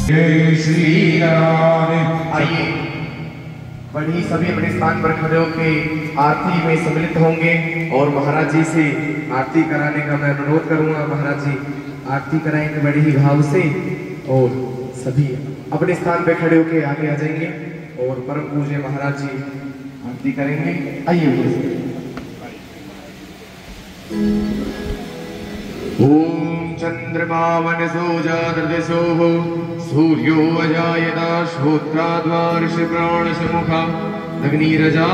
जय श्री राम। आइए बढ़ी सभी अपने स्थान पर खड़े होकर आरती में सम्मिलित होंगे और महाराज जी से आरती कराने का मैं अनुरोध करूंगा। महाराज जी आरती कराएंगे बड़े ही भाव से और सभी अपने स्थान पर खड़े होकर आगे आ जाएंगे और परम पूज्य महाराज जी आरती करेंगे। आइए। ओम चंद्रमावन सोजादृशो सूर्यो अजायता श्रोत्राद्वार्ष प्राणश मुखा अग्निरजायता।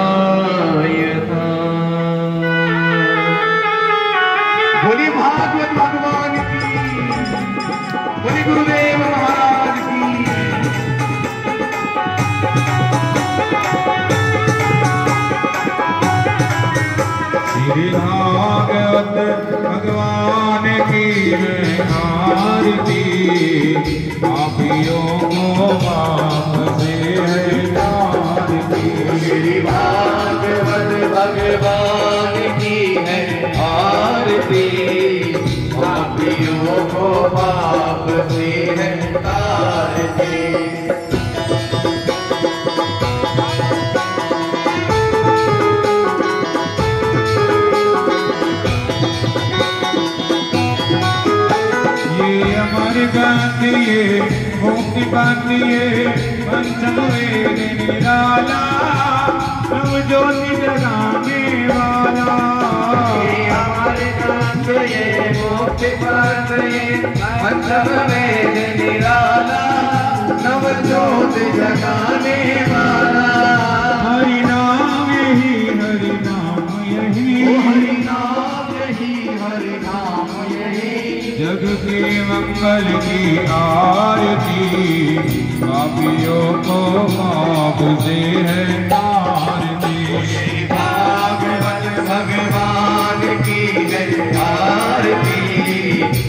बोलिए भागवत भगवान की, बोलिए गुरुदेव महाराज की। श्री भागवत भगवान की आरती, पापियों को माफ से है आरती। श्री भागवत भगवान की है आरती, पापियों को पाप से है तारती। गांधिये मुक्ति बांधिये पंचम वेद निराला, नव ज्योति जगाने वाला। हमारे गांधिये मुक्ति बांधिये पंचम वेद निराला, नव ज्योति जगाने वाला। हरि नाम यही, हरि नाम यही, हरि नाम यही, हरि नाम यही। जग के मंगल की आरती, पापियों को माफ से है तारती। श्री भागवत भगवान की है आरती,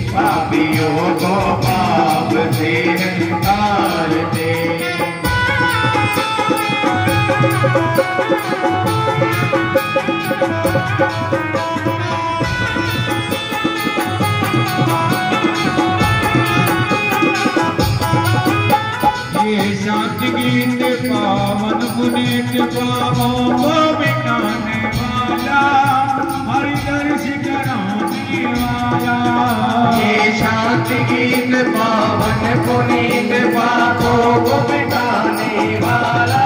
पापियों को पाप से है तारती। शांति गीत पावन पुनीत पापों को मिटाने वाला, हरि दर्श कराने वाला। ये शांति गीत पावन पुनीत पापों को मिटाने वाला,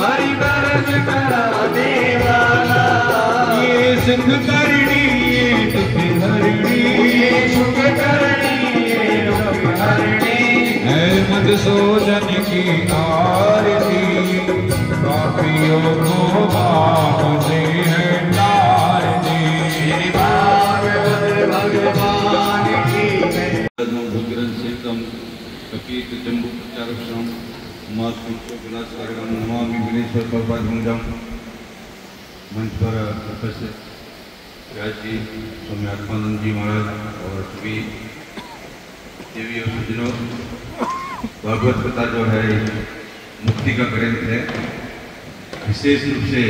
हरि दर्श कराने वाला। ये सुख करनी, ये दुख हरणी, ये सुख करनी, ये दुख हरणी। मधुसूदन की आरती, पापियों को माफ से है तारती। श्री भागवत भगवान की है। भूग्रंथ सेतम कपीत जम्बू प्रचारक्षम मातृ विनाशकारकम नमामि विघ्नेश्वर प्रभुपादं। मंच पर उपस्थित व्यास जी, स्वामी आत्मानंद जी महाराज और सभी देवी और सज्जनों, भागवत कथा जो है मुक्ति का ग्रंथ है। विशेष रूप से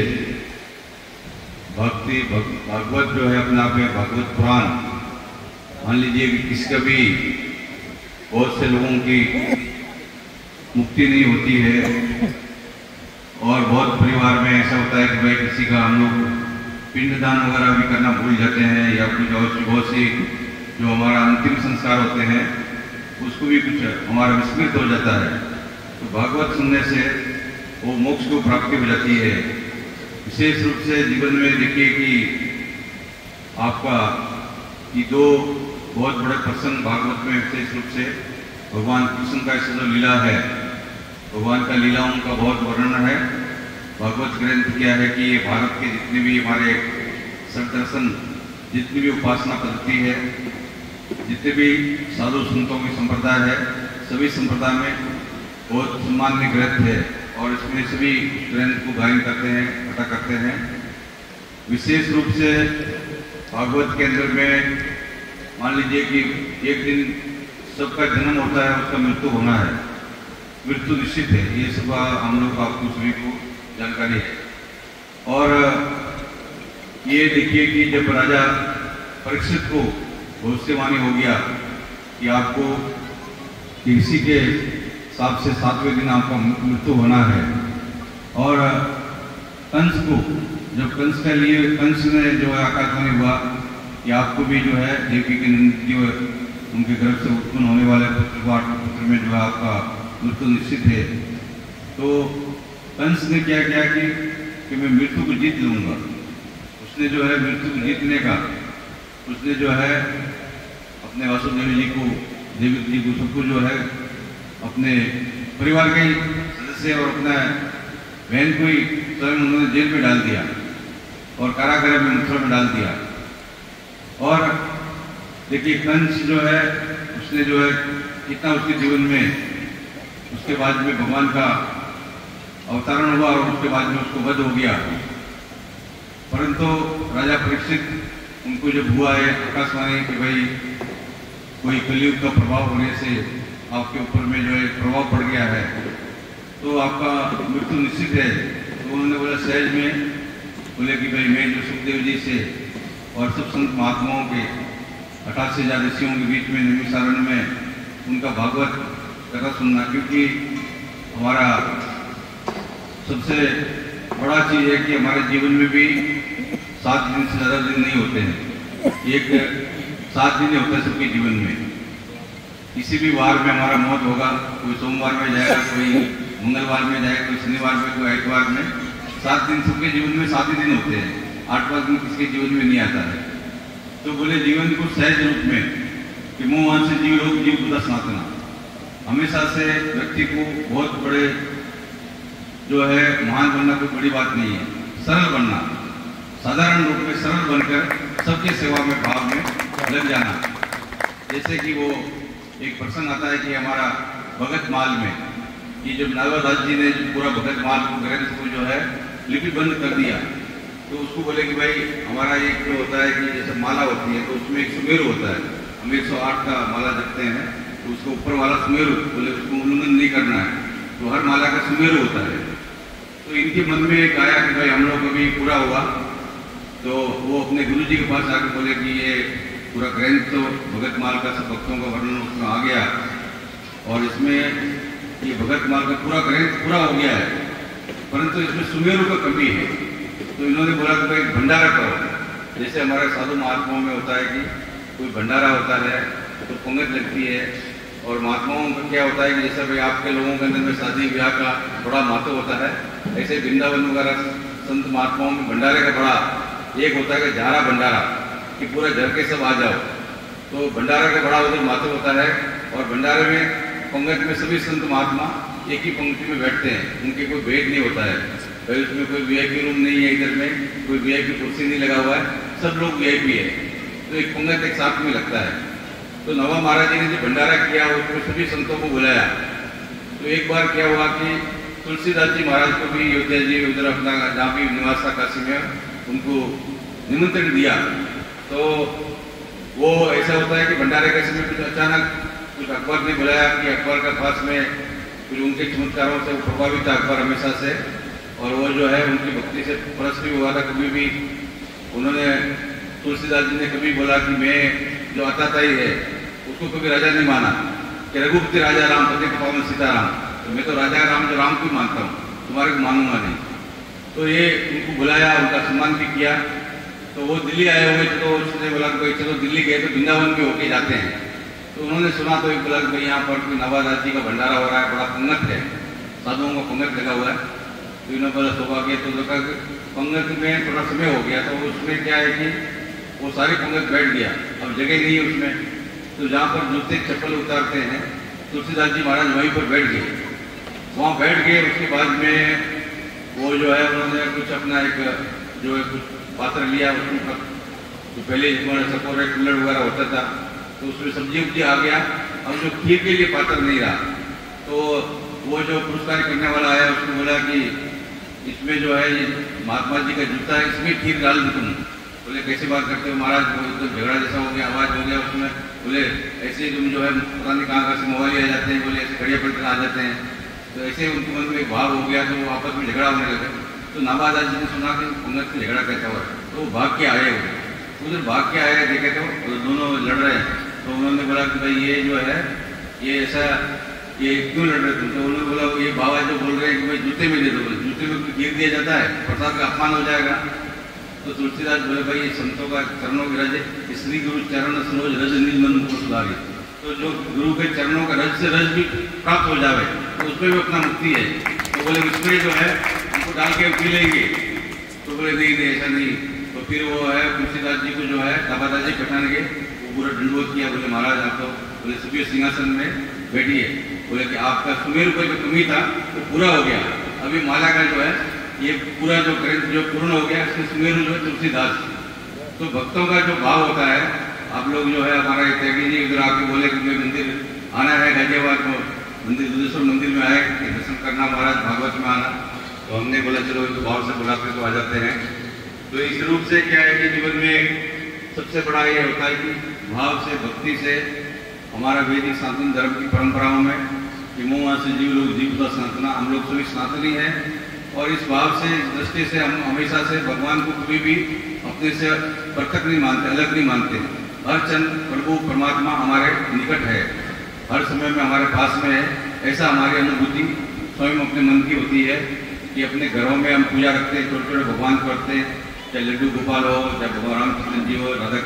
भागवत जो है अपने आप में भागवत पुराण, मान लीजिए कि किसी का भी बहुत से लोगों की मुक्ति नहीं होती है और बहुत परिवार में ऐसा होता है कि भाई किसी का हम लोग पिंडदान वगैरह भी करना भूल जाते हैं या कुछ और बहुत सी जो हमारा अंतिम संस्कार होते हैं उसको भी कुछ हमारा विस्मृत हो जाता है। तो भागवत सुनने से वो मोक्ष को प्राप्ति हो जाती है। विशेष रूप से जीवन में देखिए कि आपका ये दो बहुत बड़े प्रसंग भागवत में विशेष रूप से भगवान कृष्ण का ऐसा जो लीला है, भगवान का लीलाओं का बहुत वर्णन है। भागवत ग्रंथ क्या है कि ये भारत के जितने भी हमारे सदर्शन, जितनी भी उपासना पद्धति है, जितने भी साधु संतों की संप्रदाय है, सभी संप्रदाय में बहुत सम्मान्य ग्रंथ है और इसमें सभी ग्रंथ को गायन करते हैं, पता करते हैं। विशेष रूप से भागवत के अंदर में मान लीजिए कि एक दिन सबका जन्म होता है, उसका मृत्यु होना है, मृत्यु निश्चित है, ये सब हम लोग आपको सभी को जानकारी है। और ये देखिए कि जब राजा परीक्षित को भविष्यवाणी हो गया कि आपको किसी के 7 से 7वें दिन आपका मृत्यु होना है। और कंस को, जब कंस के लिए कंस ने जो है आकाशवाणी हुआ कि आपको भी जो है देवी के नंदी उनके गर्भ से उत्पन्न होने वाले पुत्र में जो है आपका मृत्यु निश्चित है। तो कंस ने क्या किया कि मैं मृत्यु को जीत लूँगा। उसने जो है मृत्यु को जीतने का उसने जो है अपने वासुदेव जी को, देवी जी को, सबको जो है अपने परिवार के सदस्य और अपना बहन को ही स्वयं उन्होंने जेल में डाल दिया और कारागृह में मुठ्ठों में डाल दिया। और देखिए कंस जो है उसने जो है कितना उसके जीवन में उसके बाद में भगवान का अवतरण हुआ और उसके बाद में उसको वध हो गया। परंतु राजा परीक्षित उनको जब हुआ है आकाशवाणी कि भाई कोई कलयुग का प्रभाव होने से आपके ऊपर में जो है प्रभाव पड़ गया है तो आपका मृत्यु निश्चित है। तो उन्होंने बोला सहज में बोले कि भाई मैं जो सुखदेव जी से और सब संत महात्माओं के 88,000 ऋषियों के बीच में निमिषारण्य में उनका भागवत कथा सुनना, क्योंकि हमारा सबसे बड़ा चीज़ है कि हमारे जीवन में भी 7 दिन से ज़्यादा दिन नहीं होते हैं। एक 7 दिन होता है सबके जीवन में। किसी भी वार में हमारा मौत होगा, कोई सोमवार में जाएगा, कोई मंगलवार में जाएगा, कोई शनिवार में, कोई आइतवार में। 7 दिन सबके जीवन में 7 ही दिन होते हैं, 8वां दिन किसी के जीवन में नहीं आता है। तो बोले जीवन को सहज रूप में कि मोहन से जीव लोग जीव बुधा सनातना, हमेशा से व्यक्ति को बहुत बड़े जो है महान बनना कोई बड़ी बात नहीं है। सरल बनना, साधारण रूप में सरल बनकर सबके सेवा में भाव में लग जाना। जैसे कि वो एक प्रसंग आता है कि हमारा भगत माल में कि जब नागदास जी ने जो पूरा भगत माल को ग्रंथ को जो है लिपिबंद कर दिया तो उसको बोले कि भाई हमारा एक जो होता है कि जैसे माला होती है तो उसमें एक सुमेरु होता है, हम 108 का माला जपते हैं तो उसको ऊपर वाला सुमेरु बोले उसको उल्लंघन नहीं करना है, तो हर माला का सुमेरु होता है। तो इनके मन में एक आया कि भाई हम लोग अभी पूरा हुआ, तो वो अपने गुरु जी के पास आकर बोले कि ये पूरा ग्रंथ तो भगत माल का सब भक्तों का वर्णन उसमें आ गया और इसमें ये भगत माल का पूरा ग्रंथ पूरा हो गया है, परंतु इसमें सुमेरु का कमी है। तो इन्होंने बोला कि भाई भंडारा करो। जैसे हमारे साधु महात्माओं में होता है कि कोई भंडारा होता है तो पंगत लगती है, और महात्माओं का क्या होता है कि जैसे भाई आपके लोगों के अंदर में शादी ब्याह का बड़ा महत्व होता है, ऐसे वृंदावन वगैरह संत महात्माओं में भंडारे का बड़ा एक होता है कि झारा भंडारा कि पूरा घर के सब आ जाओ। तो भंडारा का बड़ा उधर महत्व होता है और भंडारे में पंगत में सभी संत महात्मा एक ही पंक्ति में बैठते हैं, उनके कोई भेद नहीं होता है। भाई उसमें कोई वीआईपी रूम नहीं है, इधर में कोई वीआईपी कुर्सी नहीं लगा हुआ है, सब लोग वीआईपी है। तो एक पंगत एक साथ में लगता है। तो नवा महाराज जी ने जो भंडारा किया उसमें सभी संतों को बुलाया। तो एक बार क्या हुआ कि तुलसीदास जी महाराज को भी अयोध्या जी उधर अपना जहाँ भी निवास था काशी में उनको निमंत्रण दिया। तो वो ऐसा होता है कि भंडारे के समय कुछ अचानक कुछ अकबर ने बुलाया कि अकबर के पास में कुछ उनके चमत्कारों से प्रभावित था अकबर हमेशा से, और वो जो है उनकी भक्ति से परस भी हुआ था। कभी भी उन्होंने तुलसीदास जी ने कभी बोला कि मैं जो अताताई है उसको कभी राजा नहीं माना कि रघुपति राजा राम पति पावन सीताराम, तो मैं तो राजा राम जो राम को मानता हूँ, तुम्हारे को मानूंगा नहीं। तो ये उनको बुलाया, उनका सम्मान भी किया। तो वो दिल्ली आए हुए थे, तो उसने बोला कि भाई चलो दिल्ली गए तो वृंदावन भी होके जाते हैं। तो उन्होंने सुना तो एक बोला कि भाई यहाँ पर कोई नवादास जी का भंडारा हो रहा है, बड़ा पंगत है, साधुओं का पंगत लगा हुआ है। तो इन्होंने बोला सौभाग्य, तो देखा कि पंगत में थोड़ा समय हो गया, तो उसमें क्या है कि वो सारी पंगत बैठ गया, अब जगह नहीं है उसमें। तो जहाँ पर जूते चप्पल उतारते हैं तुलसीदास जी महाराज वहीं पर बैठ गए, वहाँ बैठ गए। उसके बाद में वो जो है उन्होंने कुछ अपना एक जो है कुछ पात्र लिया, उसमें तो पहले सपोरे कुल्लड़ वगैरह होता था तो उसमें सब्जी उब्जी आ गया। अब जो खीर के लिए पात्र नहीं रहा, तो वो जो पुरस्कार करने वाला आया उसने बोला कि इसमें जो है ये महात्मा जी का जूता है, इसमें खीर डाल दो तुम। बोले कैसे बात करते हो महाराज, तो झगड़ा जैसा हो गया, आवाज़ हो गया उसमें। बोले ऐसे तुम जो है पता नहीं कहाँ से मोबाइल आ जाते हैं, बोले ऐसे खड़िया पलटन आ जाते हैं। तो ऐसे उनके मन में एक भाव हो गया, तो वो आपस में झगड़ा होने लगा। तो नाबादास जी ने सुना कि पंगत में झगड़ा कैसा हुआ, तो वो भाग के आए उधर भाग के आए, देखे तो दोनों लड़ रहे हैं। तो उन्होंने बोला कि भाई ये जो है ये ऐसा ये क्यों लड़ रहे थे? तो उन्होंने बोला ये बाबा जो बोल रहे हैं कि भाई जूते में दे दो, जूते में गिर दिया जाता है, प्रसाद का अपमान हो जाएगा। तो तुलसीदास बोले भाई ये संतों का चरणों के रज, श्री गुरु चरण सरोज रज नील मन को सुधारी। तो जो गुरु के चरणों का रज से रज भी प्राप्त हो जाए तो उसमें भी अपना मुक्ति है। तो बोले उसमें जो है उनको डाल के पी लेंगे। तो बोले नहीं ऐसा नहीं। तो फिर वो है तुलसीदास जी को जो है दादाजी पठान के वो पूरा दंडवत किया। बोले महाराज आप तो बोले सुबह सिंहासन में बैठिए। बोले कि आपका सुमेर पर जो कमी था वो पूरा हो गया, अभी माला का जो है ये पूरा जो ग्रंथ जो पूर्ण हो गया, इसमें सुमेरु जो है तुलसीदास। तो भक्तों का जो भाव होता है, आप लोग जो है हमारा त्यागी जी उधर आके बोले कि मुझे मंदिर आना है गाजियाबाद को, मंदिर दुधेश्वर मंदिर में आए दर्शन करना, महाराज भागवत में आना। तो हमने बोला चलो इनको भाव से बुलाते तो आ जाते हैं। तो इस रूप से क्या है कि जीवन में सबसे बड़ा ये होता है कि भाव से भक्ति से हमारा वैदिक सनातन धर्म की परंपराओं में कि मुँह से जीव लोग जीवता सनातना, हम लोग सभी सनातनी हैं। और इस भाव से इस दृष्टि से हम हमेशा से भगवान को कभी भी अपने से पृथक नहीं मानते, अलग नहीं मानते। हर क्षण प्रभु परमात्मा हमारे निकट है, हर समय में हमारे पास में है। ऐसा हमारी अनुभूति स्वयं अपने मन की होती है कि अपने घरों में हम पूजा रखते हैं, छोटे छोटे भगवान को रखते हैं, चाहे लड्डू गोपाल हो, चाहे भगवान रामकृष्ण जी हो, राधा